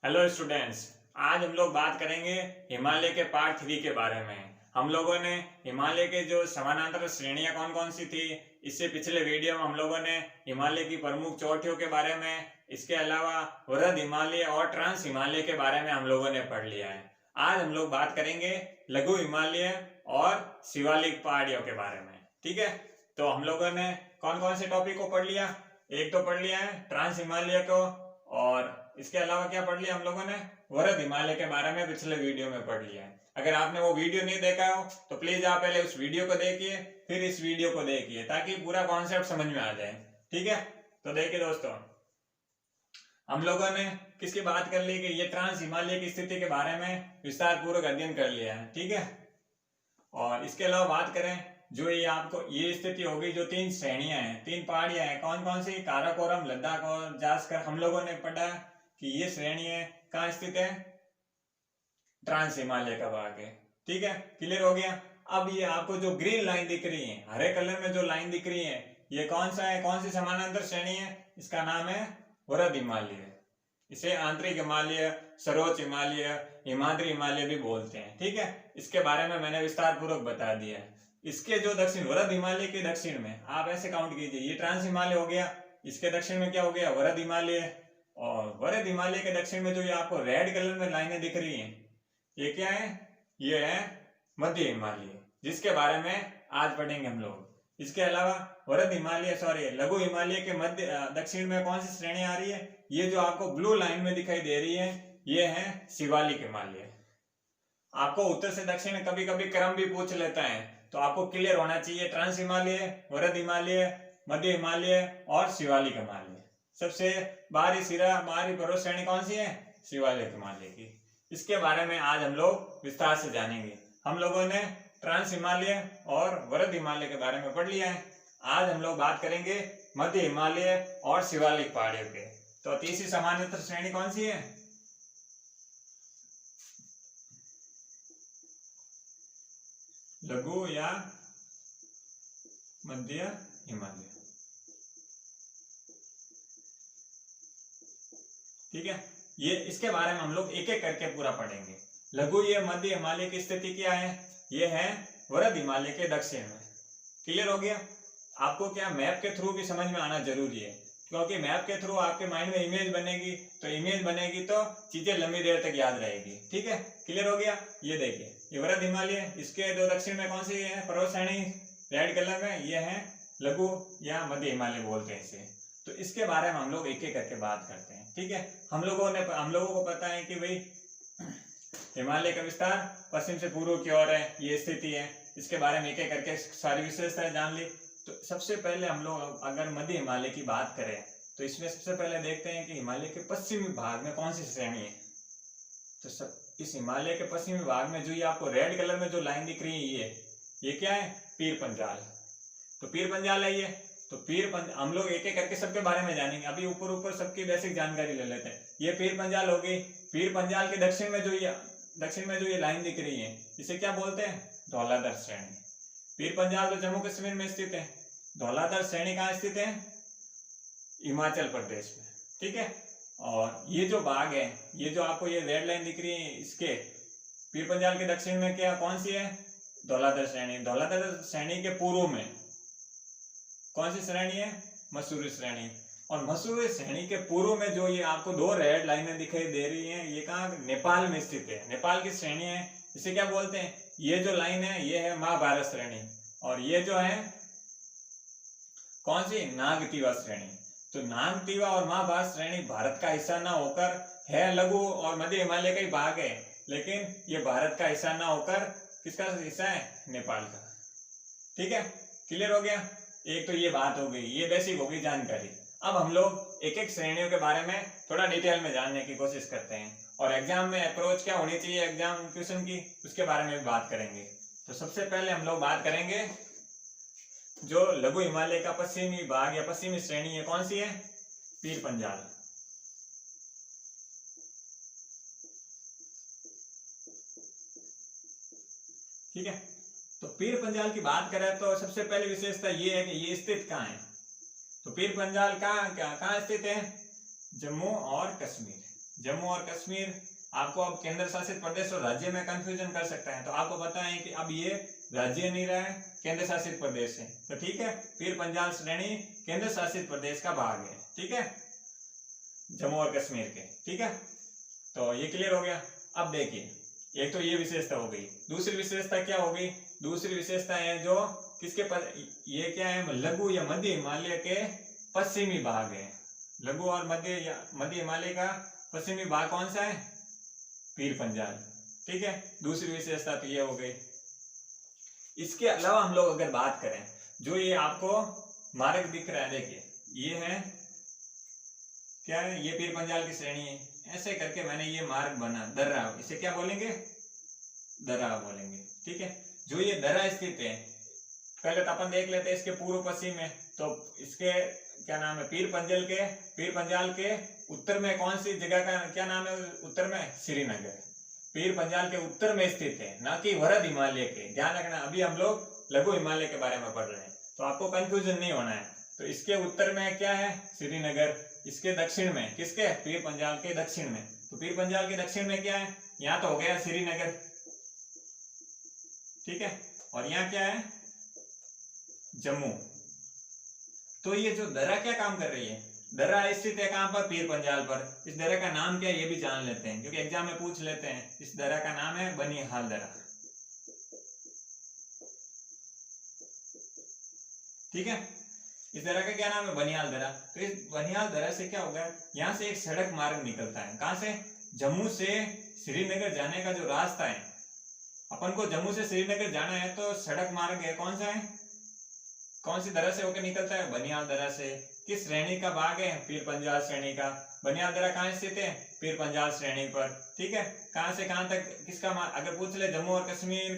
Hello students. आज हम लोग बात करेंगे हिमालय के पार्ट 3 के बारे में। हम लोगों ने हिमालय के जो समानांतर श्रेणियां कौन कौन सी थी, इससे पिछले वीडियो में हम लोगों ने हिमालय की प्रमुख चोटियों के बारे में, इसके अलावा वृहद हिमालय और ट्रांस हिमालय के बारे में हम लोगों ने पढ़ लिया है। आज हम लोग बात करेंगे लघु हिमालय और शिवालिक पहाड़ियों के बारे में। ठीक है, तो हम लोगों ने कौन कौन से टॉपिक को पढ़ लिया? एक तो पढ़ लिया है ट्रांस हिमालय को, और इसके अलावा क्या पढ़ लिया हम लोगों ने? वृहद हिमालय के बारे में पिछले वीडियो में पढ़ लिया है। अगर आपने वो वीडियो नहीं देखा हो तो प्लीज आप पहले उस वीडियो को देखिए, फिर इस वीडियो को देखिए, ताकि पूरा कॉन्सेप्ट समझ में आ जाए। ठीक है, तो देखिए दोस्तों, हम लोगों ने किसकी बात कर ली कि ये ट्रांस हिमालय की स्थिति के बारे में विस्तार पूर्वक अध्ययन कर लिया है। ठीक है, और इसके अलावा बात करें, जो ये आपको ये स्थिति होगी, जो तीन श्रेणियां हैं, तीन पहाड़ियां हैं, कौन कौन सी? काराकोरम, लद्दाख और जास्कर। हम लोगों ने पढ़ा कि ये श्रेणियां कहाँ स्थित है? ट्रांस हिमालय का भाग है। ठीक है, क्लियर हो गया। अब ये आपको जो ग्रीन लाइन दिख रही है, हरे कलर में जो लाइन दिख रही है, ये कौन सा है? कौन सी समानांतर श्रेणी है? इसका नाम है वृहद हिमालय। इसे आंतरिक हिमालय, सर्वोच्च हिमालय, हिमाद्री हिमालय भी बोलते हैं। ठीक है, इसके बारे में मैंने विस्तार पूर्वक बता दिया है। इसके जो दक्षिण, वृहद हिमालय के दक्षिण में आप ऐसे काउंट कीजिए, ये ट्रांस हिमालय हो गया, इसके दक्षिण में क्या हो गया? वृहद हिमालय। और वृहद हिमालय के दक्षिण में जो ये आपको रेड कलर में लाइनें दिख रही हैं, ये क्या है? ये है मध्य हिमालय, जिसके बारे में आज पढ़ेंगे हम लोग। इसके अलावा वृहद हिमालय, सॉरी, लघु हिमालय के मध्य दक्षिण में कौन सी श्रेणी आ रही है? ये जो आपको ब्लू लाइन में दिखाई दे रही है, ये है शिवालिक हिमालय। आपको उत्तर से दक्षिण कभी कभी क्रम भी पूछ लेता है, तो आपको क्लियर होना चाहिए ट्रांस हिमालय, वृहद हिमालय, मध्य हिमालय और शिवालिक हिमालय। सबसे बाहरी सिरा, बाहरी पर्वत श्रेणी कौन सी है? शिवालिक हिमालय की। इसके बारे में आज हम लोग विस्तार से जानेंगे। हम लोगों ने ट्रांस हिमालय और वृहद हिमालय के बारे में पढ़ लिया है। आज हम लोग बात करेंगे मध्य हिमालय और शिवालिक पहाड़ियों के। तो तीसरी समानांतर श्रेणी कौन सी है? लघु या मध्य हिमालय। ठीक है, ये इसके बारे में हम लोग एक एक करके पूरा पढ़ेंगे। लघु या मध्य हिमालय की स्थिति क्या है? ये है वृहद हिमालय के दक्षिण में। क्लियर हो गया? आपको क्या मैप के थ्रू भी समझ में आना जरूरी है, क्योंकि मैप के थ्रू आपके माइंड में इमेज बनेगी, तो इमेज बनेगी तो चीजें लंबी देर तक याद रहेगी। ठीक है, क्लियर हो गया? ये देखिए, ये वृहद हिमालय, इसके दो दक्षिण में कौन सी है पर्वत श्रेणी? रेड कलर में, ये है लघु या मध्य हिमालय बोलते हैं इसे। तो इसके बारे में हम लोग एक एक करके बात करते हैं। ठीक है, हम लोगों को पता है कि भाई हिमालय का विस्तार पश्चिम से पूर्व की ओर है, ये स्थिति है। इसके बारे में एक एक करके सारी विशेषताएं जान ली। तो सबसे पहले हम लोग अगर मध्य हिमालय की बात करें, तो इसमें सबसे पहले देखते हैं कि हिमालय के पश्चिमी भाग में कौन सी श्रेणी है। तो इस हिमालय के पश्चिमी भाग में जो ये आपको रेड कलर में जो लाइन दिख रही है, ये क्या है? पीर पंजाल। तो पीर पंजाल है ये। तो हम लोग एक एक करके सबके बारे में जानेंगे। अभी ऊपर ऊपर सबकी बेसिक जानकारी ले लेते हैं। ये पीर पंजाल होगी। पीर पंजाल के दक्षिण में जो ये लाइन दिख रही है, इसे क्या बोलते हैं? धौलाधर श्रेणी। पीर पंजाल तो जम्मू कश्मीर में स्थित है। धौलाधर श्रेणी कहाँ स्थित है? हिमाचल प्रदेश में। ठीक है, और ये जो भाग है, ये जो आपको ये रेड लाइन दिख रही है, इसके पीर पंजाल के दक्षिण में क्या कौन सी है? धौलाधर श्रेणी। धौलाधर श्रेणी के पूर्व में कौन सी श्रेणी है? मसूरी श्रेणी। और मसूरी श्रेणी के पूर्व में जो ये आपको दो रेड लाइनें दिखाई दे रही हैं, ये कहाँ? नेपाल में स्थित है। नेपाल की श्रेणी है, इसे क्या बोलते हैं? ये जो लाइन है, ये है महाभारत श्रेणी। और ये जो है कौन सी? नागतीवा श्रेणी। तो नागतीवा और महाभारत श्रेणी भारत का हिस्सा ना होकर है लघु और मध्य हिमालय का ही भाग है, लेकिन ये भारत का हिस्सा ना होकर किसका हिस्सा है? नेपाल का। ठीक है, क्लियर हो गया? एक तो ये बात हो गई, ये बेसिक हो गई जानकारी। अब हम लोग एक एक श्रेणियों के बारे में थोड़ा डिटेल में जानने की कोशिश करते हैं, और एग्जाम में अप्रोच क्या होनी चाहिए एग्जाम क्वेश्चन की, उसके बारे में भी बात करेंगे। तो सबसे पहले हम लोग बात करेंगे जो लघु हिमालय का पश्चिमी भाग या पश्चिमी श्रेणी है, कौन सी है? पीर पंजाल। ठीक है, तो पीर पंजाल की बात करें तो सबसे पहले विशेषता ये है कि ये स्थित कहाँ है। तो पीर पंजाल कहाँ स्थित है? जम्मू और कश्मीर। जम्मू और कश्मीर आपको अब केंद्र शासित प्रदेश और राज्य में कंफ्यूजन कर सकता है, तो आपको पता है कि अब ये राज्य नहीं रहा है, केंद्र शासित प्रदेश है। तो ठीक है, पीर पंजाल श्रेणी केंद्र शासित प्रदेश का भाग है। ठीक है, जम्मू और कश्मीर के। ठीक है, तो ये क्लियर हो गया। अब देखिए, एक तो ये विशेषता हो गई, दूसरी विशेषता क्या होगी? दूसरी विशेषता है जो किसके ये क्या है? लघु या मध्य हिमालय के पश्चिमी भाग है। लघु और मध्य हिमालय का पश्चिमी भाग कौन सा है? पीर पंजाल। ठीक है, दूसरी विशेषता तो ये हो गई। इसके अलावा हम लोग अगर बात करें, जो ये आपको मार्ग दिख रहा है, देखिए ये है क्या है? ये पीर पंजाल की श्रेणी है। ऐसे करके मैंने ये मार्ग बना, दर्रा, इसे क्या बोलेंगे? दर्रा बोलेंगे। ठीक है, जो ये दर्रा स्थित है, पहले तो अपन देख लेते हैं इसके पूर्व पश्चिम में। तो इसके क्या नाम है? पीर पंजाल के उत्तर में कौन सी जगह का क्या नाम है? उत्तर में श्रीनगर। पीर पंजाल के उत्तर में स्थित है, ना कि वरद हिमालय के। ध्यान रखना, अभी हम लोग लघु हिमालय के बारे में पढ़ रहे हैं, तो आपको कंफ्यूजन नहीं होना है। तो इसके उत्तर में क्या है? श्रीनगर। इसके दक्षिण में किसके? पीर पंजाल के दक्षिण में। तो पीर पंजाल के दक्षिण में क्या है? यहाँ तो हो गया श्रीनगर। ठीक है, और यहाँ क्या है? जम्मू। तो ये जो दर्रा क्या काम कर रही है? दर्रा स्थित है कहां पर? पीर पंजाल पर। इस दर्रा का नाम क्या है ये भी जान लेते हैं, क्योंकि एग्जाम में पूछ लेते हैं। इस दर्रा का नाम है बनिहाल दर्रा। ठीक है, इस दर्रा का क्या नाम है? बनिहाल दर्रा। तो इस बनिहाल दर्रा से क्या होगा? यहाँ से एक सड़क मार्ग निकलता है। कहां से? जम्मू से श्रीनगर जाने का जो रास्ता है, अपन को जम्मू से श्रीनगर जाना है तो सड़क मार्ग है, कौन सा है? कौन सी दर्रा से होकर निकलता है? बनिहाल दर्रा से। किस श्रेणी का भाग है? पीर पंजाल श्रेणी का। बनिहाल दर्रा कहाँ स्थित है? पीर पंजाल श्रेणी पर। ठीक है, कहां से कहां तक किसका अगर पूछ ले जम्मू और कश्मीर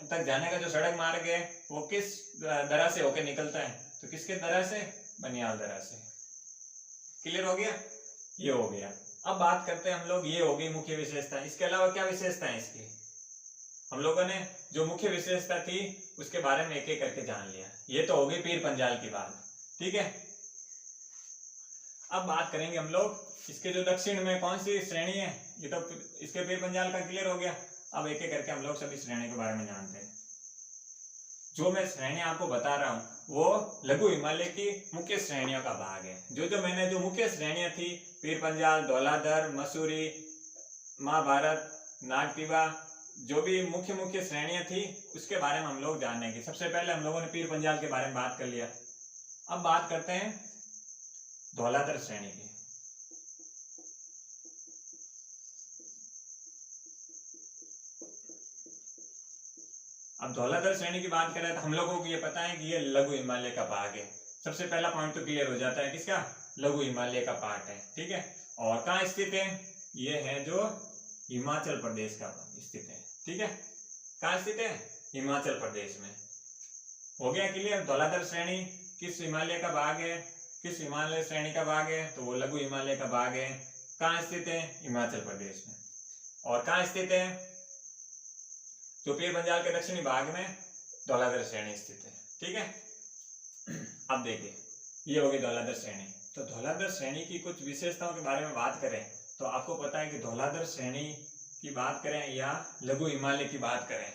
तक जाने का जो सड़क मार्ग है वो किस दर्रा से होकर निकलता है? तो किसके दर्रा से? बनिहाल दर्रा से। क्लियर हो गया? ये हो गया। अब बात करते हैं हम लोग, ये हो गई मुख्य विशेषता। इसके अलावा क्या विशेषता है इसकी? हम लोगों ने जो मुख्य विशेषता थी उसके बारे में एक एक करके जान लिया। ये तो हो गई पीर पंजाल की बात। ठीक है, अब बात करेंगे हम लोग इसके जो दक्षिण में कौन सी श्रेणी है। ये तो इसके पीर पंजाल का क्लियर हो गया। अब एक एक करके हम लोग सभी श्रेणी के बारे में जानते हैं। जो मैं श्रेणी आपको बता रहा हूं वो लघु हिमालय की मुख्य श्रेणियों का भाग है। जो मैंने जो मुख्य श्रेणियां थी, पीर पंजाल, धौलाधर, मसूरी, महाभारत, नागटिवा, जो भी मुख्य श्रेणियां थी उसके बारे में हम लोग जानेंगे। सबसे पहले हम लोगों ने पीर पंजाल के बारे में बात कर लिया। अब बात करते हैं धौलाधर श्रेणी की। अब धौलाधर श्रेणी की बात करें तो हम लोगों को ये पता है कि ये लघु हिमालय का भाग है। सबसे पहला पॉइंट तो क्लियर हो जाता है, किसका? लघु हिमालय का पार्ट है। ठीक है, और कहाँ स्थित है? ये है जो हिमाचल प्रदेश का स्थित है। ठीक है, कहाँ स्थित है? हिमाचल प्रदेश में। हो गया क्लियर? धौलाधर श्रेणी किस हिमालय का भाग है? किस हिमालय श्रेणी का भाग है? तो वो लघु हिमालय का भाग है। कहाँ स्थित है? हिमाचल प्रदेश में। और कहाँ स्थित है? जो पीर पंजाल के दक्षिणी भाग में धौलाधर श्रेणी स्थित है। ठीक है, अब देखिए ये होगी धौलाधर श्रेणी। तो धौलाधर श्रेणी की कुछ विशेषताओं के बारे में बात करें तो आपको पता है कि धौलाधर श्रेणी की बात करें या लघु हिमालय की बात करें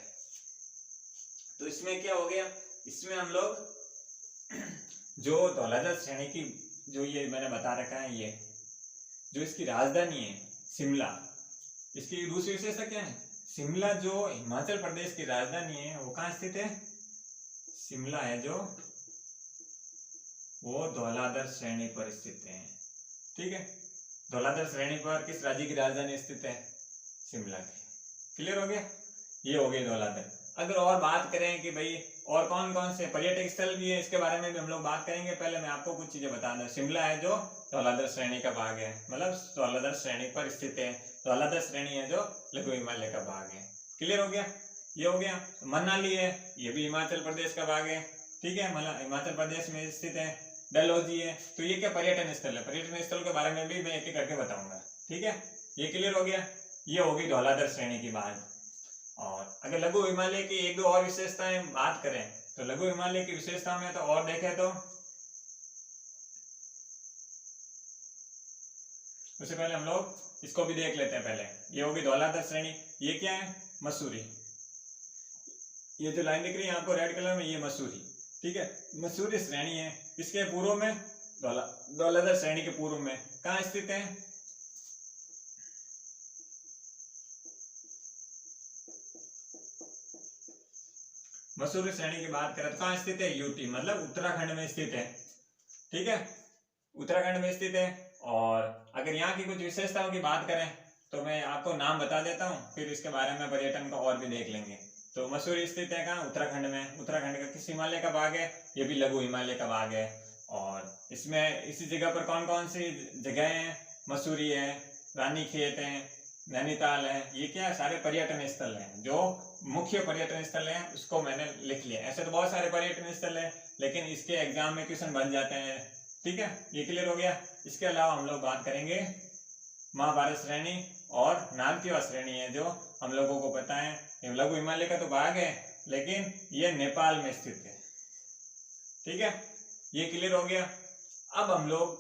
तो इसमें क्या हो गया? इसमें हम लोग जो धौलाधर श्रेणी की जो ये मैंने बता रखा है, ये जो इसकी राजधानी है शिमला। इसकी दूसरी विशेषता क्या है? शिमला जो हिमाचल प्रदेश की राजधानी है वो कहाँ स्थित है? शिमला है जो वो धौलाधर श्रेणी पर स्थित है। ठीक है, धौलाधर श्रेणी पर किस राज्य की राजधानी स्थित है? शिमला की। क्लियर हो गया? ये हो गई धौलाधर। अगर और बात करें कि भाई और कौन कौन से पर्यटक स्थल भी है, इसके बारे में भी हम लोग बात करेंगे। पहले मैं आपको कुछ चीजें बता दूं। शिमला है जो धौलाधर श्रेणी का भाग है, मतलब धौलाधर श्रेणी पर स्थित है। धौलाधर श्रेणी है जो लघु हिमालय का भाग है। क्लियर हो गया? ये हो गया। मनाली है, ये भी हिमाचल प्रदेश का भाग है। ठीक है, मतलब हिमाचल प्रदेश में स्थित है। डलहौजी है, तो ये क्या पर्यटन स्थल है। पर्यटन स्थल के बारे में भी मैं एक एक करके बताऊंगा। ठीक है, ये क्लियर हो गया? ये होगी धौलाधर श्रेणी की बात। और अगर लघु हिमालय की एक दो और विशेषताएं बात करें तो लघु हिमालय की विशेषता में तो और देखें तो उससे पहले हम लोग इसको भी देख लेते हैं। पहले ये होगी धौलाधार श्रेणी, ये क्या है, मसूरी। ये जो लाइन दिख रही है आपको रेड कलर में, ये मसूरी, ठीक है, मसूरी श्रेणी है। इसके पूर्व में धौलाधार श्रेणी के पूर्व में कहाँ स्थित है, मसूरी श्रेणी की बात करें तो कहाँ स्थित है, यूटी, मतलब उत्तराखंड में स्थित है, ठीक है, उत्तराखंड में स्थित है। और अगर यहाँ की कुछ विशेषताओं की बात करें तो मैं आपको नाम बता देता हूँ, फिर इसके बारे में पर्यटन का और भी देख लेंगे। तो मसूरी स्थित है कहाँ, उत्तराखंड में। उत्तराखंड का किस हिमालय का भाग है, ये भी लघु हिमालय का भाग है। और इसमें इसी जगह पर कौन कौन सी जगह हैं, मसूरी है, रानीखेत है, नैनीताल है, ये क्या है, सारे पर्यटन स्थल हैं। जो मुख्य पर्यटन स्थल हैं उसको मैंने लिख लिया। ऐसे तो बहुत सारे पर्यटन स्थल हैं, लेकिन इसके एग्जाम में क्वेश्चन बन जाते हैं, ठीक है, ये क्लियर हो गया। इसके अलावा हम लोग बात करेंगे महाभारत श्रेणी और नागतिवा श्रेणी है, जो हम लोगों को पता है लघु हिमालय का तो भाग है, लेकिन ये नेपाल में स्थित है, ठीक है, ये क्लियर हो गया। अब हम लोग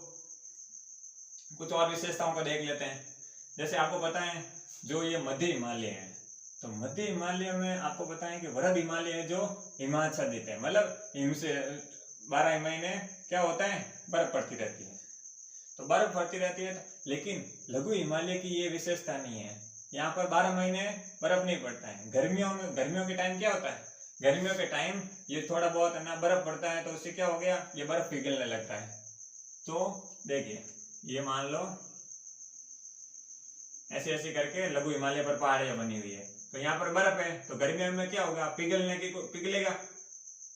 कुछ और विशेषताओं को देख लेते हैं। जैसे आपको पता है जो ये मध्य हिमालय है, तो मध्य हिमालय में आपको पता है कि वृहद हिमालय है जो हिमाच्छादित है, मतलब हिम से 12 महीने क्या होता है, बर्फ पड़ती रहती है, तो बर्फ पड़ती रहती है। लेकिन लघु हिमालय की ये विशेषता नहीं है, यहाँ पर 12 महीने बर्फ नहीं पड़ता है। गर्मियों के टाइम क्या होता है, गर्मियों के टाइम ये थोड़ा बहुत है ना बर्फ पड़ता है, तो उससे क्या हो गया, ये बर्फ पिघलने लगता है। तो देखिए ये मान लो ऐसे ऐसे करके लघु हिमालय पर पहाड़ियां बनी हुई है, तो यहाँ पर बर्फ है, तो गर्मियों में क्या होगा, पिघलेगा,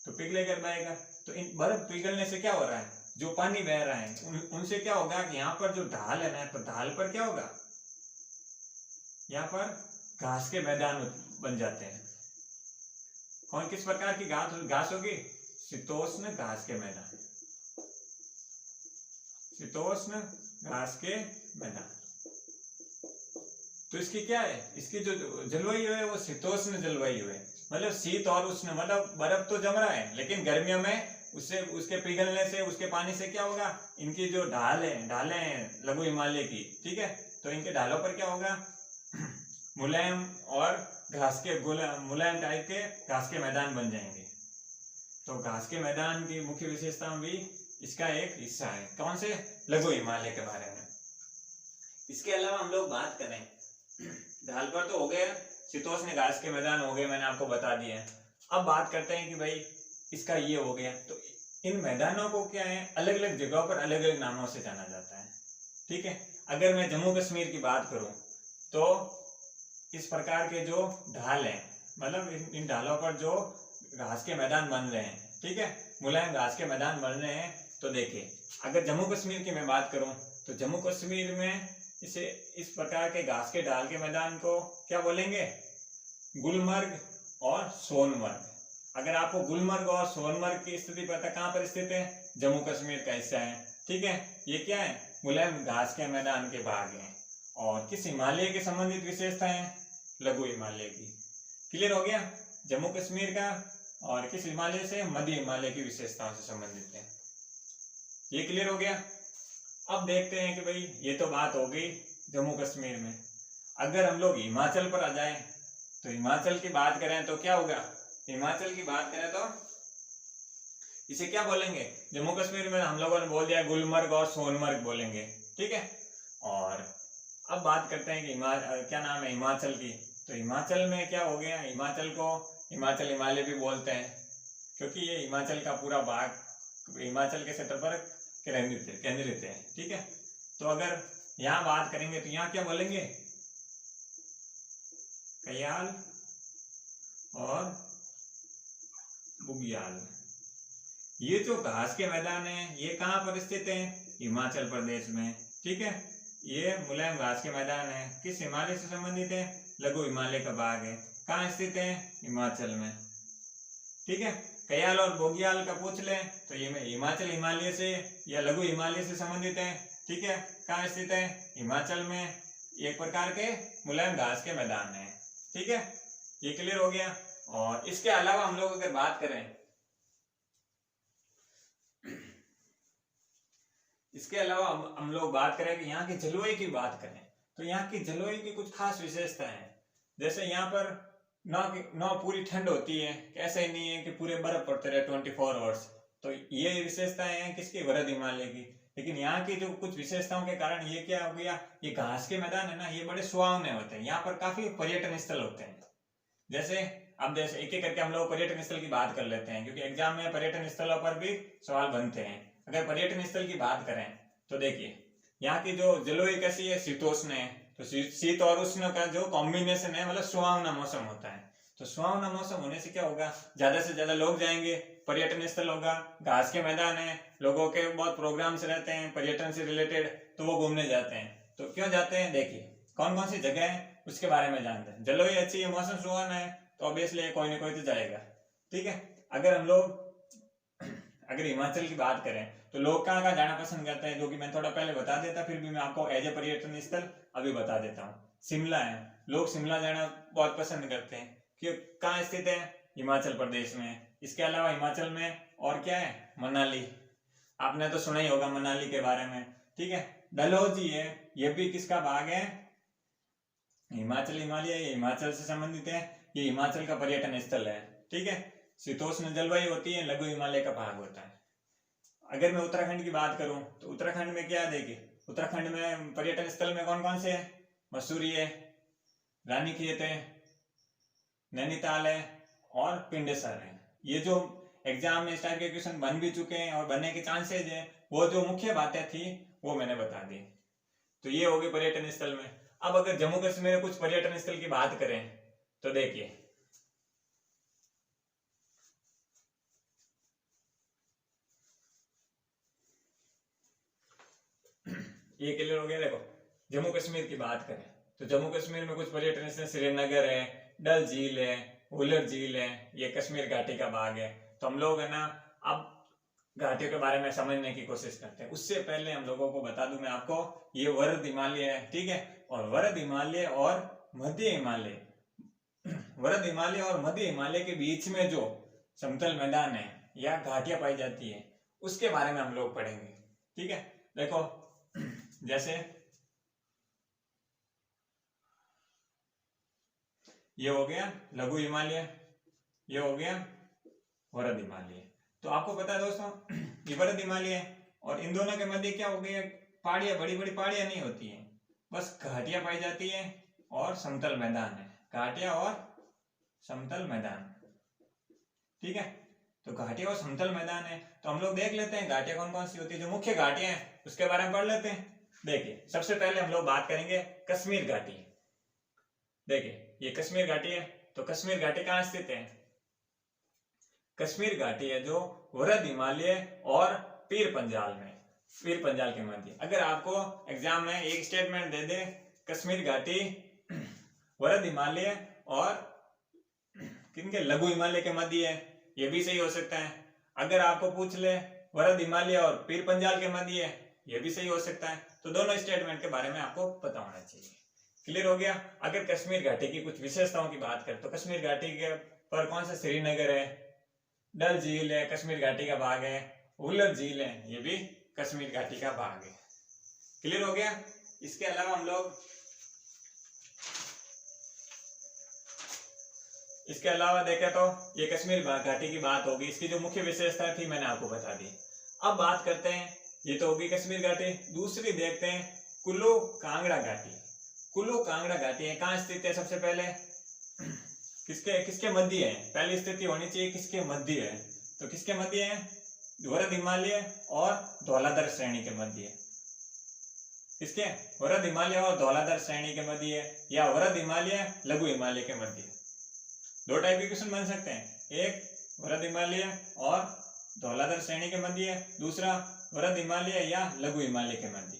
तो पिघले कर बहेगा। तो इन बर्फ पिघलने से क्या हो रहा है, जो पानी बह रहा है उनसे क्या होगा कि यहाँ पर जो ढाल है ना, तो ढाल पर क्या होगा, यहाँ पर घास के मैदान बन जाते हैं। कौन किस प्रकार की घास होगी, शीतोष्ण घास के मैदान, शीतोष्ण घास के मैदान। तो इसकी क्या है, इसकी जो जलवायु है वो शीतोष्ण जलवायु है, मतलब शीत और उष्ण, मतलब बर्फ तो जम रहा है, लेकिन गर्मियों में उसके पिघलने से, उसके पानी से क्या होगा, इनकी जो ढालें हैं लघु हिमालय की, ठीक है, तो इनके ढालों पर क्या होगा, मुलायम और मुलायम टाइप के घास के मैदान बन जाएंगे। तो घास के मैदान की मुख्य विशेषता भी इसका एक हिस्सा है। कौन से, लघु हिमालय के बारे में। इसके अलावा हम लोग बात करें, ढाल पर तो हो गए, शीतोष्ण घास के मैदान हो गए, मैंने आपको बता दिए हैं। अब बात करते हैं कि भाई इसका ये हो गया, तो इन मैदानों को क्या है, अलग अलग जगहों पर अलग अलग नामों से जाना जाता है, ठीक है। अगर मैं जम्मू कश्मीर की बात करूं तो इस प्रकार के जो ढाल है, मतलब इन ढालों पर जो घास के मैदान बन रहे हैं, ठीक है, मुलायम घास के मैदान बन रहे हैं। तो देखिए अगर जम्मू कश्मीर की मैं बात करूं तो जम्मू कश्मीर में इसे इस प्रकार के घास के ढाल के मैदान को क्या बोलेंगे, गुलमर्ग और सोनमर्ग। अगर आपको गुलमर्ग और सोनमर्ग की स्थिति पता, कहाँ पर स्थित है, जम्मू कश्मीर का हिस्सा है, ठीक है। ये क्या है, मुलायम घास के मैदान के भाग हैं। और किस हिमालय के संबंधित विशेषता है, लघु हिमालय की। क्लियर हो गया, जम्मू कश्मीर का और किस हिमालय से, मध्य हिमालय की विशेषताओं से संबंधित है, ये क्लियर हो गया। अब देखते हैं कि भाई ये तो बात हो गई जम्मू कश्मीर में। अगर हम लोग हिमाचल पर आ जाए तो हिमाचल की बात करें तो क्या होगा, हिमाचल की बात करें तो इसे क्या बोलेंगे, जम्मू कश्मीर में हम लोगों ने बोल दिया गुलमर्ग और सोनमर्ग बोलेंगे, ठीक है। और अब बात करते हैं कि क्या नाम है हिमाचल की। तो हिमाचल में क्या हो गया, हिमाचल को हिमाचल हिमालय भी बोलते हैं, क्योंकि ये हिमाचल का पूरा भाग हिमाचल के क्षेत्र पर केंद्रित है, ठीक है। तो अगर यहाँ बात करेंगे तो यहाँ क्या बोलेंगे, कयाल और बुग्याल। ये जो घास के मैदान है ये कहाँ पर स्थित है, हिमाचल प्रदेश में, ठीक है। ये मुलायम घास के मैदान है, किस हिमालय से संबंधित है, लघु हिमालय का भाग है। कहाँ स्थित है, हिमाचल में, ठीक है। कयाल और बोगियाल का पूछ ले तो ये हिमाचल हिमालय से या लघु हिमालय से संबंधित है, ठीक है। कहाँ स्थित है, हिमाचल में, एक प्रकार के मुलायम घास के मैदान है, ठीक है। ये क्लियर हो गया। और इसके अलावा हम लोग अगर बात करें इसके अलावा हम लोग बात करें कि यहाँ की जलवायु की बात करें तो यहाँ की जलवायु की कुछ खास विशेषता है। जैसे यहाँ पर ना पूरी ठंड होती है, ऐसा ही नहीं है कि पूरे बर्फ पड़ते रहे 24 आवर्स। तो ये विशेषताएं हैं किसकी, वरद हिमालय की। लेकिन यहाँ की जो कुछ विशेषताओं के कारण ये क्या हो गया, ये घास के मैदान है ना, ये बड़े सुहावने होते हैं। यहाँ पर काफी पर्यटन स्थल होते हैं। जैसे अब जैसे एक एक करके हम लोग पर्यटन स्थल की बात कर लेते हैं, क्योंकि एग्जाम में पर्यटन स्थलों पर भी सवाल बनते हैं। अगर पर्यटन स्थल की बात करें तो देखिए यहाँ की जो जलवायु कैसी है, शीतोष्ण है। तो शीत और उष्ण का जो कॉम्बिनेशन है, मतलब सुहावना मौसम होता है। तो सुहावना मौसम होने से क्या होगा, ज्यादा से ज्यादा लोग जाएंगे, पर्यटन स्थल होगा, घास के मैदान है, लोगों के बहुत प्रोग्राम्स रहते हैं पर्यटन से रिलेटेड, तो वो घूमने जाते हैं। तो क्यों जाते हैं, देखिए कौन कौन सी जगह है उसके बारे में जानते हैं। जलवायु अच्छी है, मौसम सुहावना है, तो ऑब्वियसली कोई ना कोई तो जाएगा। ठीक है, अगर हिमाचल की बात करें तो लोग कहाँ कहाँ जाना पसंद करते हैं, जो कि मैं थोड़ा पहले बता देता, फिर भी मैं आपको एज ए पर्यटन स्थल अभी बता देता हूँ। शिमला है, लोग शिमला जाना बहुत पसंद करते हैं। क्यों, कहाँ स्थित है, हिमाचल प्रदेश में। इसके अलावा हिमाचल में और क्या है, मनाली, आपने तो सुना ही होगा मनाली के बारे में। ठीक है, डलहौजी है, ये भी किसका भाग है, हिमालय, ये हिमाचल से संबंधित है, ये हिमाचल का पर्यटन स्थल है। ठीक है, शीतोष्ण जलवायु होती है, लघु हिमालय का भाग होता है। अगर मैं उत्तराखंड की बात करूं तो उत्तराखंड में क्या है, देखिए उत्तराखंड में पर्यटन स्थल में कौन कौन से है, मसूरी है, रानीखेत है, नैनीताल है और पिंडसर है। ये जो एग्जाम में इस टाइप के क्वेश्चन बन भी चुके हैं और बनने के चांसेज है, वो जो मुख्य बातें थी वो मैंने बता दी। तो ये हो गई पर्यटन स्थल में। अब अगर जम्मू कश्मीर में कुछ पर्यटन स्थल की बात करें तो देखिए ये क्लियर हो गया। देखो जम्मू कश्मीर की बात करें तो जम्मू कश्मीर में कुछ पर्यटन स्थल, श्रीनगर है, डल झील है, वुलर झील है, ये कश्मीर घाटी का भाग है। तो हम लोग है ना अब घाटियों के बारे में समझने की कोशिश करते हैं। उससे पहले हम लोगों को बता दूं मैं आपको, ये वरद हिमालय है। ठीक है, और वरद हिमालय और मध्य हिमालय, वरद हिमालय और मध्य हिमालय के बीच में जो समतल मैदान है या घाटियां पाई जाती है, उसके बारे में हम लोग पढ़ेंगे। ठीक है, देखो जैसे ये हो गया लघु हिमालय, ये हो गया वरद हिमालय। तो आपको पता है दोस्तों, ये वरद हिमालय है और इन दोनों के मध्य क्या हो गया, पहाड़ियां, बड़ी बड़ी पहाड़ियां नहीं होती हैं, बस घाटियां पाई जाती है और समतल मैदान है, घाटियां और समतल मैदान। ठीक है, तो घाटियां और समतल मैदान है। तो हम लोग देख लेते हैं घाटियां कौन कौन सी होती है, जो मुख्य घाटियां हैं उसके बारे में पढ़ लेते हैं। देखिए सबसे पहले हम लोग बात करेंगे कश्मीर घाटी। देखिए ये कश्मीर घाटी है, तो कश्मीर घाटी कहाँ स्थित है, कश्मीर घाटी है जो वरद हिमालय और पीर पंजाल में, पीर पंजाल के मध्य। अगर आपको एग्जाम में एक स्टेटमेंट दे दे कश्मीर घाटी वरद हिमालय और किनके, लघु हिमालय के मध्य है, ये भी सही हो सकता है। अगर आपको पूछ ले वरद हिमालय और पीर पंजाल के मध्य है, ये भी सही हो सकता है। तो दोनों स्टेटमेंट के बारे में आपको पता होना चाहिए। क्लियर हो गया। अगर कश्मीर घाटी की कुछ विशेषताओं की बात करें तो कश्मीर घाटी के पर कौन सा, श्रीनगर है, डल झील है, कश्मीर घाटी का भाग है, वुलर झील है, ये भी कश्मीर घाटी का भाग है। क्लियर हो गया। इसके अलावा हम लोग इसके अलावा देखें तो ये कश्मीर घाटी की बात होगी, इसकी जो मुख्य विशेषता थी मैंने आपको बता दी। अब बात करते हैं, ये तो होगी कश्मीर घाटी, दूसरी देखते हैं कुल्लू कांगड़ा घाटी। कुल्लू कांगड़ा घाटी है, कहाँ स्थित है, सबसे पहले किसके मध्य है, पहली स्थिति होनी चाहिए किसके मध्य है, तो किसके मध्य है, वरद हिमालय और धौलाधर श्रेणी के मध्य है। किसके, वरद हिमालय और धौलाधर श्रेणी के मध्य है, या वरद हिमालय लघु हिमालय के मध्य। दो टाइप के क्वेश्चन बन सकते हैं, एक वरद हिमालय और धौलाधर श्रेणी के मध्य, दूसरा वरद हिमालय या लघु हिमालय के मध्य।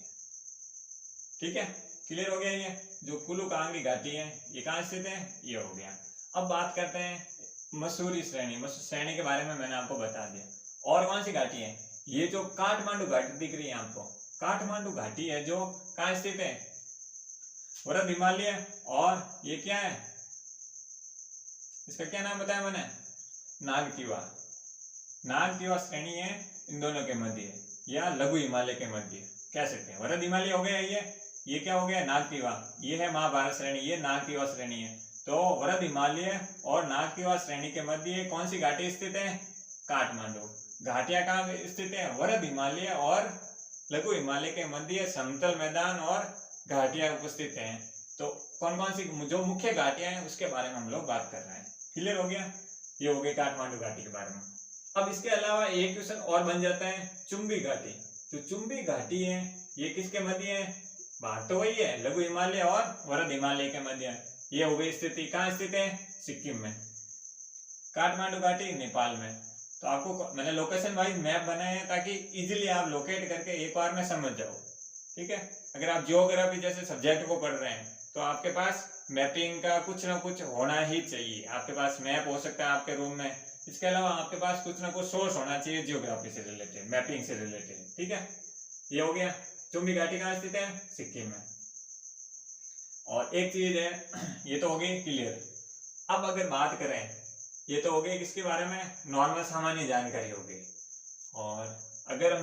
ठीक है, क्लियर हो गया। ये जो कुल्लू कांगड़ी घाटी है ये कहाँ स्थित है, ये हो गया। अब बात करते हैं मसूरी श्रेणी के बारे में मैंने आपको बता दिया। और कौन सी घाटी है, ये जो काठमांडू घाटी दिख रही है आपको, काठमांडू घाटी है जो कहाँ स्थित है, वरद हिमालय और ये क्या है, इसका क्या नाम बताया मैंने, नागतिवा श्रेणी है इन दोनों के मध्य है। या लघु हिमालय के मध्य कह सकते हैं। वरद हिमालय हो गया ये क्या हो गया, नागतिवा, ये है महाभारत श्रेणी, ये नागतिवा श्रेणी है। तो वरद हिमालय और नागतिवा श्रेणी के मध्य कौन सी घाटी स्थित है, काठमांडू। घाटियां कहाँ स्थित है, वरद हिमालय और लघु हिमालय के मध्य समतल मैदान और घाटियां उपस्थित हैं। तो कौन कौन सी जो मुख्य घाटियां हैं उसके बारे में हम लोग बात कर रहे हैं। क्लियर हो गया, ये हो गई काठमांडू घाटी के बारे में। अब इसके अलावा एक क्वेश्चन और बन जाता है, चुंबी घाटी। जो चुंबी घाटी है ये किसके मध्य है, बात तो वही है, लघु हिमालय और वरद हिमालय के मध्य है। ये हो गई स्थिति, कहाँ स्थित है, सिक्किम में। काठमांडू घाटी नेपाल में। तो आपको मैंने लोकेशन वाइज मैप बनाए हैं ताकि इजीली आप लोकेट करके एक बार में समझ जाओ। ठीक है, अगर आप जियोग्राफी जैसे सब्जेक्ट को पढ़ रहे हैं तो आपके पास मैपिंग का कुछ ना कुछ होना ही चाहिए। आपके पास मैप हो सकता है आपके रूम में, इसके अलावा आपके पास कुछ ना कुछ सोर्स होना चाहिए जियोग्राफी से रिलेटेड, मैपिंग से रिलेटेड। ठीक है, ये हो गया। चुंबी घाटी कहाँ स्थित है, सिक्किम में। और एक चीज है, ये तो हो गई क्लियर। अब अगर बात करें, ये तो हो गई किसके बारे में, नॉर्मल सामान्य जानकारी हो गई। और अगर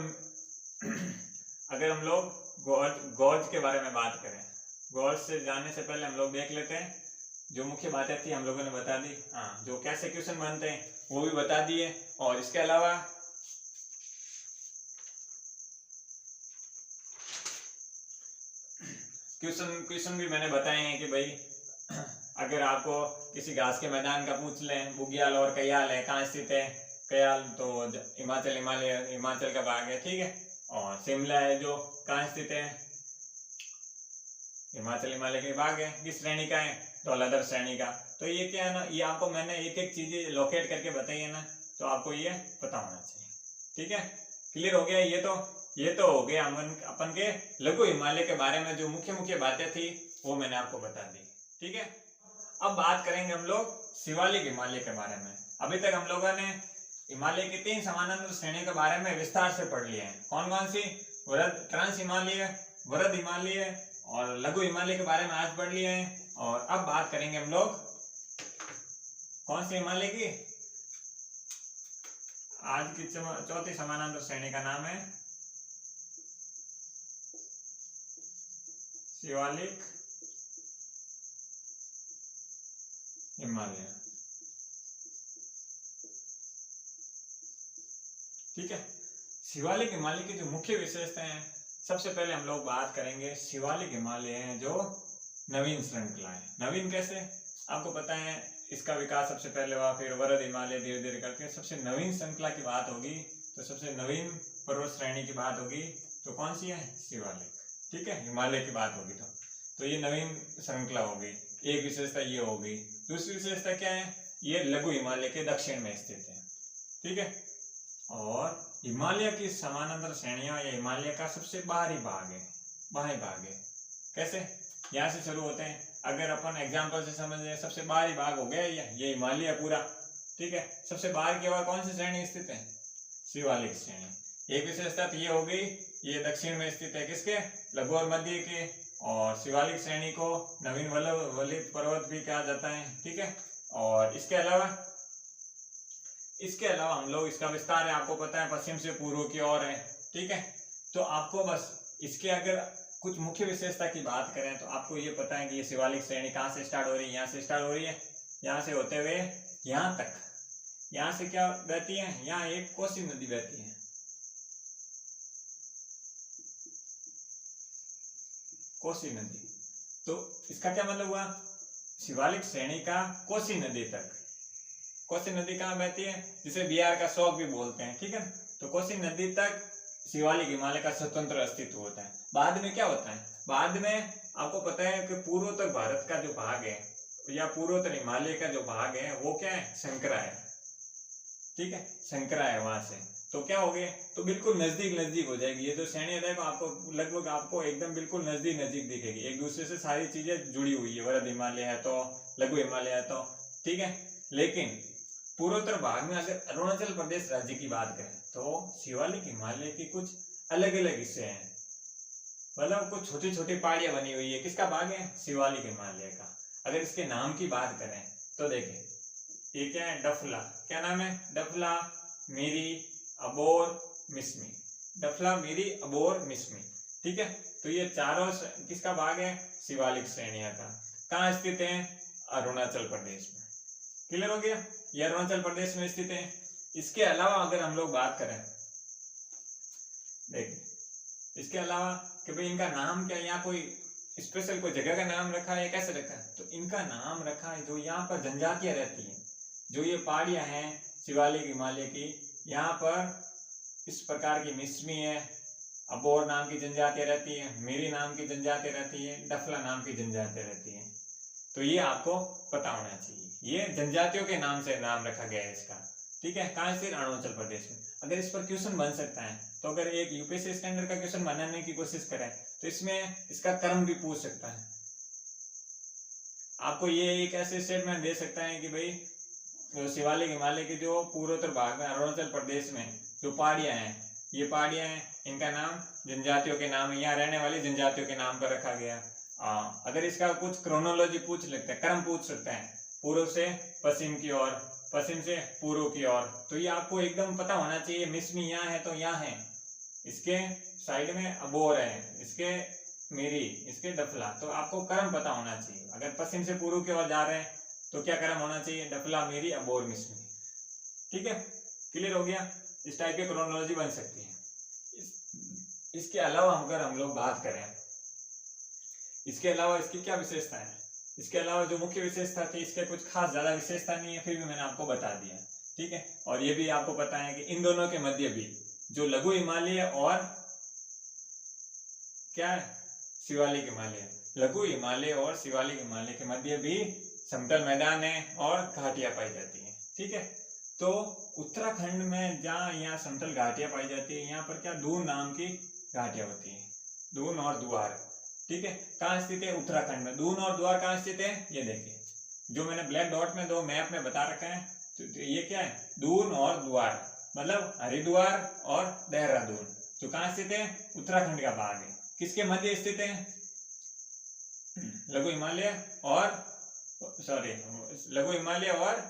हम लोग गॉर्ज के बारे में बात करें, गॉर्ज से जानने से पहले हम लोग देख लेते हैं जो मुख्य बातें थी हम लोगों ने बता दी। हाँ, जो कैसे क्वेश्चन बनते हैं वो भी बता दिए। और इसके अलावा क्वेश्चन भी मैंने बताए हैं कि भाई अगर आपको किसी घास के मैदान का पूछ लें, बुग्याल और कयाल है कहाँ स्थित है, कयाल तो हिमाचल का भाग है। ठीक है, और शिमला है जो कहाँ स्थित है, हिमालय के भाग है, किस श्रेणी का है, धौलाधर श्रेणी का। तो ये क्या है ना, ये आपको मैंने एक एक चीजें लोकेट करके बताई है ना, तो आपको ये पता होना चाहिए। ठीक है, क्लियर हो गया। ये तो हो गया अपन के लघु हिमालय के बारे में जो मुख्य बातें थी वो मैंने आपको बता दी। ठीक है, अब बात करेंगे हम लोग शिवालिक हिमालय के बारे में। अभी तक हम लोगों ने हिमालय की 3 समानांतर श्रेणियों के बारे में विस्तार से पढ़ लिए हैं। कौन कौन सी, ट्रांस हिमालय, वरद हिमालय और लघु हिमालय के बारे में आज पढ़ लिए हैं। और अब बात करेंगे हम लोग कौन सी हिमालय की, आज की चौथी समानांतर श्रेणी का नाम है शिवालिक हिमालय। ठीक है, शिवालिक हिमालय की जो मुख्य विशेषताएं हैं, सबसे पहले हम लोग बात करेंगे शिवालिक हिमालय हैं जो नवीन श्रृंखला है। नवीन कैसे, आपको पता है इसका विकास सबसे पहले हुआ, फिर वरद हिमालय धीरे धीरे करके सबसे नवीन श्रृंखला की बात होगी तो सबसे नवीन पर्वत श्रेणी की बात होगी तो कौन सी है, शिवालिक। ठीक है, हिमालय की बात होगी तो ये नवीन श्रृंखला होगी। एक विशेषता ये होगी। दूसरी विशेषता क्या है, ये लघु हिमालय के दक्षिण में स्थित है। ठीक है, और हिमालय की समानांतर श्रेणियां या हिमालय का सबसे बाहरी भाग है। कैसे, यहाँ से शुरू होते हैं। अगर अपन एग्जांपल से समझ रहे, सबसे बाहरी भाग हो गया ये हिमालय पूरा। ठीक है, सबसे बाहर की ओर कौन सी श्रेणी स्थित है, शिवालिक श्रेणी। एक विशेषता तो ये हो गई, ये दक्षिण में स्थित है किसके, लघु और मध्य के। और शिवालिक श्रेणी को नवीन वलित पर्वत भी कहा जाता है। ठीक है, और इसके अलावा हम लोग इसका विस्तार है, आपको पता है पश्चिम से पूर्व की ओर है। ठीक है, तो आपको बस इसके अगर कुछ मुख्य विशेषता की बात करें तो आपको ये पता है कि ये शिवालिक श्रेणी कहाँ से स्टार्ट हो रही है, यहाँ से स्टार्ट हो रही है, यहाँ से होते हुए यहाँ तक। यहाँ से क्या बहती है, यहाँ एक कोसी नदी बहती है, कोसी नदी। तो इसका क्या मतलब हुआ, शिवालिक श्रेणी का कोसी नदी तक। कोसी नदी कहाँ बहती है, जिसे बिहार का शोक भी बोलते हैं। ठीक है, तो कोसी नदी तक शिवालिक हिमालय का स्वतंत्र अस्तित्व होता है। बाद में क्या होता है, बाद में आपको पता है कि पूर्वोत्तर भारत का जो भाग है या पूर्वोत्तर हिमालय का जो भाग है वो क्या है, संकरा है। ठीक है, संकरा है वहां से, तो क्या हो गए, तो बिल्कुल नजदीक हो जाएगी। ये जो श्रेणी देखो आपको लगभग आपको एकदम बिल्कुल नजदीक दिखेगी, एक दूसरे से सारी चीजें जुड़ी हुई है। वरद हिमालय है तो लघु हिमालय है तो। ठीक है, लेकिन पूर्वोत्तर भाग में अगर अरुणाचल प्रदेश राज्य की बात करें तो शिवालिक हिमालय की कुछ अलग हिस्से हैं, मतलब कुछ छोटी पहाड़ियां बनी हुई है। किसका भाग है, शिवालिक हिमालय का। अगर इसके नाम की बात करें तो देखें, ये क्या है, डफला। क्या नाम है, डफला, मीरी, अबोर, मिसमी। डफला, मिरी, अबोर, मिस्मी। ठीक है, तो ये चारों किसका भाग है? शिवालिक श्रेणियां का। कहाँ स्थित है? अरुणाचल प्रदेश में। क्लियर हो गया? ये अरुणाचल प्रदेश में स्थित है। इसके अलावा अगर हम लोग बात करें, देखिए इसके अलावा कि भाई इनका नाम क्या, यहाँ कोई स्पेशल कोई जगह का नाम रखा है, कैसे रखा है? तो इनका नाम रखा है जो यहाँ पर जनजातियां रहती हैं, जो ये पहाड़ियां हैं शिवालिक हिमालय की, यहाँ पर इस प्रकार की मिस्मी है, अबोर नाम की जनजातियां रहती है, मिरी नाम की जनजातियां रहती है, डफला नाम की जनजातियां रहती है। तो ये आपको पता होना चाहिए, ये जनजातियों के नाम से नाम रखा गया है इसका। ठीक है, कहाँ से? अरुणाचल प्रदेश में। अगर इस पर क्वेश्चन बन सकता है, तो अगर एक यूपीएससी स्टैंडर्ड का क्वेश्चन बनाने की कोशिश करें तो इसमें इसका क्रम भी पूछ सकता है। आपको ये एक ऐसे स्टेटमेंट दे सकता है कि भाई शिवालिक हिमालय के जो पूर्वोत्तर भाग में अरुणाचल प्रदेश में जो पहाड़ियां हैं, ये पहाड़ियां हैं, इनका नाम जनजातियों के नाम, यहाँ रहने वाली जनजातियों के नाम पर रखा गया। अगर इसका कुछ क्रोनोलॉजी पूछ सकते हैं, क्रम पूछ सकते हैं, पूर्व से पश्चिम की ओर, पश्चिम से पूर्व की ओर, तो ये आपको एकदम पता होना चाहिए। मिस्मी यहाँ है तो यहाँ है, इसके साइड में अबोर है, इसके मिरी, इसके डफला, तो आपको क्रम पता होना चाहिए। अगर पश्चिम से पूर्व की ओर जा रहे हैं तो क्या क्रम होना चाहिए? डफला, मिरी, अबोर, मिस्मी। ठीक है, क्लियर हो गया? इस टाइप की क्रोनोलॉजी बन सकती है। इसके अलावा अगर हम लोग बात करें, इसके अलावा इसकी क्या विशेषता है? इसके अलावा जो मुख्य विशेषता थी, इसके कुछ खास ज्यादा विशेषता नहीं है, फिर भी मैंने आपको बता दिया। ठीक है, और ये भी आपको पता है कि इन दोनों के मध्य भी जो लघु हिमालय और क्या है? शिवालिक हिमालय, लघु हिमालय और शिवालिक हिमालय के मध्य भी समतल मैदान है और घाटियां पाई जाती है। ठीक है, तो उत्तराखंड में जहाँ यहाँ समतल घाटियां पाई जाती है, यहाँ पर क्या दून नाम की घाटियां होती है, दून और दुआर। ठीक है, कहाँ स्थित है? उत्तराखंड में। दून और द्वार कहाँ स्थित है? ये देखिए, जो मैंने ब्लैक डॉट में दो मैप में बता रखा है, तो ये क्या है? दून और द्वार, मतलब हरिद्वार और देहरादून, जो कहाँ स्थित है? उत्तराखंड का भाग है। किसके मध्य स्थित है? लघु हिमालय और लघु हिमालय और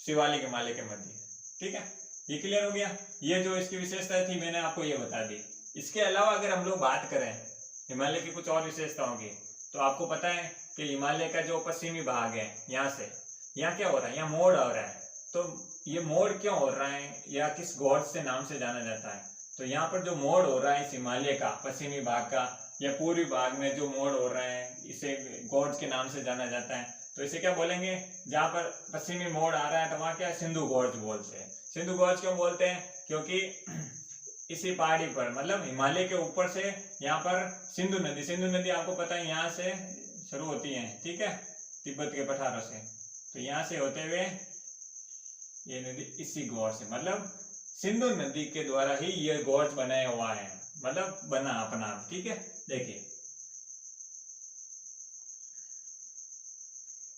शिवालिक हिमालय के मध्य। ठीक है, ये क्लियर हो गया? ये जो इसकी विशेषता थी मैंने आपको ये बता दी। इसके अलावा अगर हम लोग बात करें हिमालय की कुछ और विशेषताओं की, तो आपको पता है कि हिमालय का जो पश्चिमी भाग है, यहाँ से यहाँ क्या हो रहा है? यहाँ मोड़ हो रहा है। तो ये मोड़ क्यों हो रहा है, या किस गॉड से नाम से जाना जाता है? तो यहाँ पर जो मोड़ हो रहा है इस हिमालय का पश्चिमी भाग का या पूर्वी भाग में जो मोड़ हो रहा है, इसे गॉड्स के नाम से जाना जाता है। तो इसे क्या बोलेंगे? जहाँ पर पश्चिमी मोड़ आ रहा है तो वहाँ क्या सिंधु गॉड्स बोलते हैं। सिंधु गॉड्स क्यों बोलते हैं? क्योंकि इसी पहाड़ी पर, मतलब हिमालय के ऊपर से यहाँ पर सिंधु नदी आपको पता है यहाँ से शुरू होती है। ठीक है, तिब्बत के पठारों से, तो यहाँ से होते हुए ये नदी इसी गॉड से, मतलब सिंधु नदी के द्वारा ही ये गॉड बनाया हुआ है, मतलब बना अपना। ठीक है, देखिए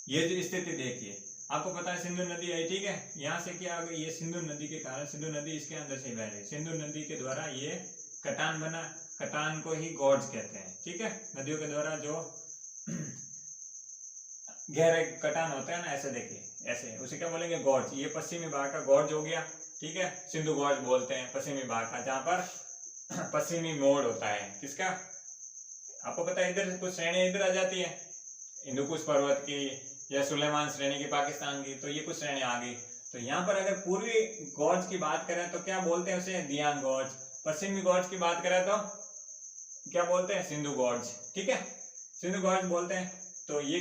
ये जो स्थिति देखिए, आपको पता है सिंधु नदी है। ठीक है, यहाँ से क्या आ गई? ये सिंधु नदी के कारण, सिंधु नदी इसके अंदर से बह रही, सिंधु नदी के द्वारा ये कटान बना, कटान को ही गॉड्स कहते हैं। ठीक है, नदियों के द्वारा जो गहरे कटान होते हैं ना, ऐसे देखिए, ऐसे, उसे क्या बोलेंगे? गॉड्स। ये पश्चिमी भाग का गॉड्स हो गया। ठीक है, सिंधु गॉड्स बोलते हैं पश्चिमी भाग का, जहाँ पर पश्चिमी मोड़ होता है। किसका? आपको पता है इधर कुछ श्रेणी इधर आ जाती है, हिंदुकुश पर्वत की या सुलेमान श्रेणी की पाकिस्तान की, तो ये कुछ श्रेणी आ गई। तो यहाँ पर अगर पूर्वी गॉड्स की बात करें तो क्या बोलते हैं उसे? दियांग गॉड्स। पश्चिमी गॉड्स की बात करें तो क्या बोलते हैं? सिंधु गॉड्स। ठीक है, सिंधु गॉड्स बोलते हैं। तो ये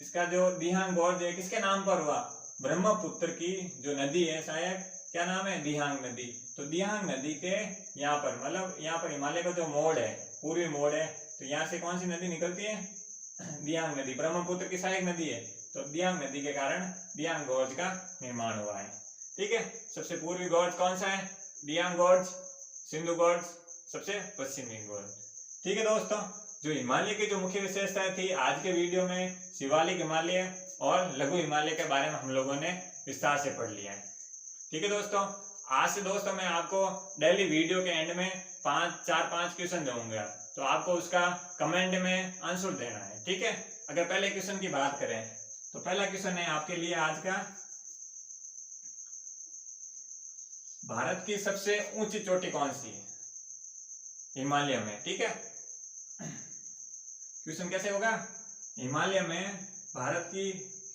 इसका जो दियांग गॉड्स है किसके नाम पर हुआ? ब्रह्मपुत्र की जो नदी है, शायद क्या नाम है? दियांग नदी। तो दियांग नदी के यहाँ पर, मतलब यहाँ पर हिमालय का जो मोड़ है, पूर्वी मोड़ है, तो यहाँ से कौन सी नदी निकलती है? दियांग नदी। ब्रह्मपुत्र की सहायक नदी है, तो दियांग नदी के कारण दियांग गॉर्ज का निर्माण हुआ है। ठीक है, सबसे पूर्वी गॉर्ज कौन सा है? दियांग गॉर्ज। सिंधु गॉर्ज सबसे पश्चिमी गॉर्ज। ठीक है दोस्तों, जो हिमालय की जो मुख्य विशेषताएं थी आज के वीडियो में, शिवालिक हिमालय और लघु हिमालय के बारे में हम लोगों ने विस्तार से पढ़ लिया है। ठीक है दोस्तों, आज से दोस्तों मैं आपको डेली वीडियो के एंड में 5 क्वेश्चन दूंगा, तो आपको उसका कमेंट में आंसर देना है। ठीक है, अगर पहले क्वेश्चन की बात करें तो पहला क्वेश्चन है आपके लिए आज का, भारत की सबसे ऊंची चोटी कौन सी है? हिमालय में। ठीक है, क्वेश्चन कैसे होगा, हिमालय में भारत की,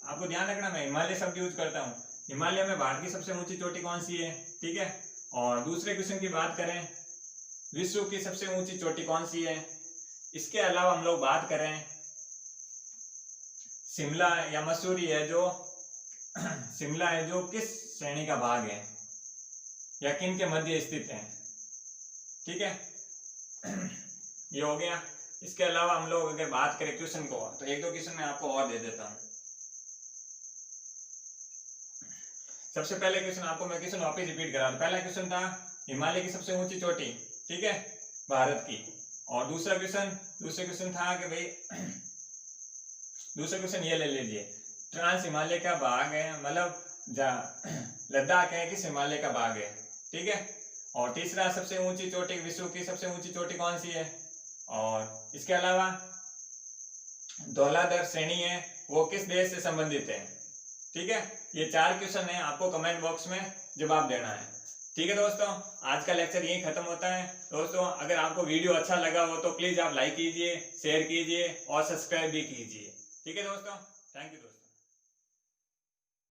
आपको ध्यान रखना मैं हिमालय शब्द यूज करता हूँ, हिमालय में भारत की सबसे ऊंची चोटी कौन सी है। ठीक है, और दूसरे क्वेश्चन की बात करें, विश्व की सबसे ऊंची चोटी कौन सी है। इसके अलावा हम लोग बात करें, शिमला या मसूरी है जो शिमला है जो किस श्रेणी का भाग है या किन के मध्य स्थित है। ठीक है, ये हो गया। इसके अलावा हम लोग अगर बात करें क्वेश्चन को, तो एक दो क्वेश्चन मैं आपको और दे देता हूं। सबसे पहले क्वेश्चन आपको मैं क्वेश्चन वापस रिपीट करा दूं। पहला क्वेश्चन था हिमालय की सबसे ऊंची चोटी, ठीक है, भारत की। और दूसरा क्वेश्चन था कि भाई दूसरा क्वेश्चन ये ले लीजिए, ट्रांस हिमालय का भाग है, मतलब लद्दाख है किस हिमालय का भाग है। ठीक है, और तीसरा सबसे ऊंची चोटी, विश्व की सबसे ऊंची चोटी कौन सी है। और इसके अलावा धौलाधर श्रेणी है वो किस देश से संबंधित है। ठीक है, ये 4 क्वेश्चन है, आपको कमेंट बॉक्स में जवाब देना है। ठीक है दोस्तों, आज का लेक्चर यहीं खत्म होता है। दोस्तों अगर आपको वीडियो अच्छा लगा हो तो प्लीज आप लाइक कीजिए, शेयर कीजिए और सब्सक्राइब भी कीजिए। ठीक है दोस्तों, थैंक यू दोस्तों।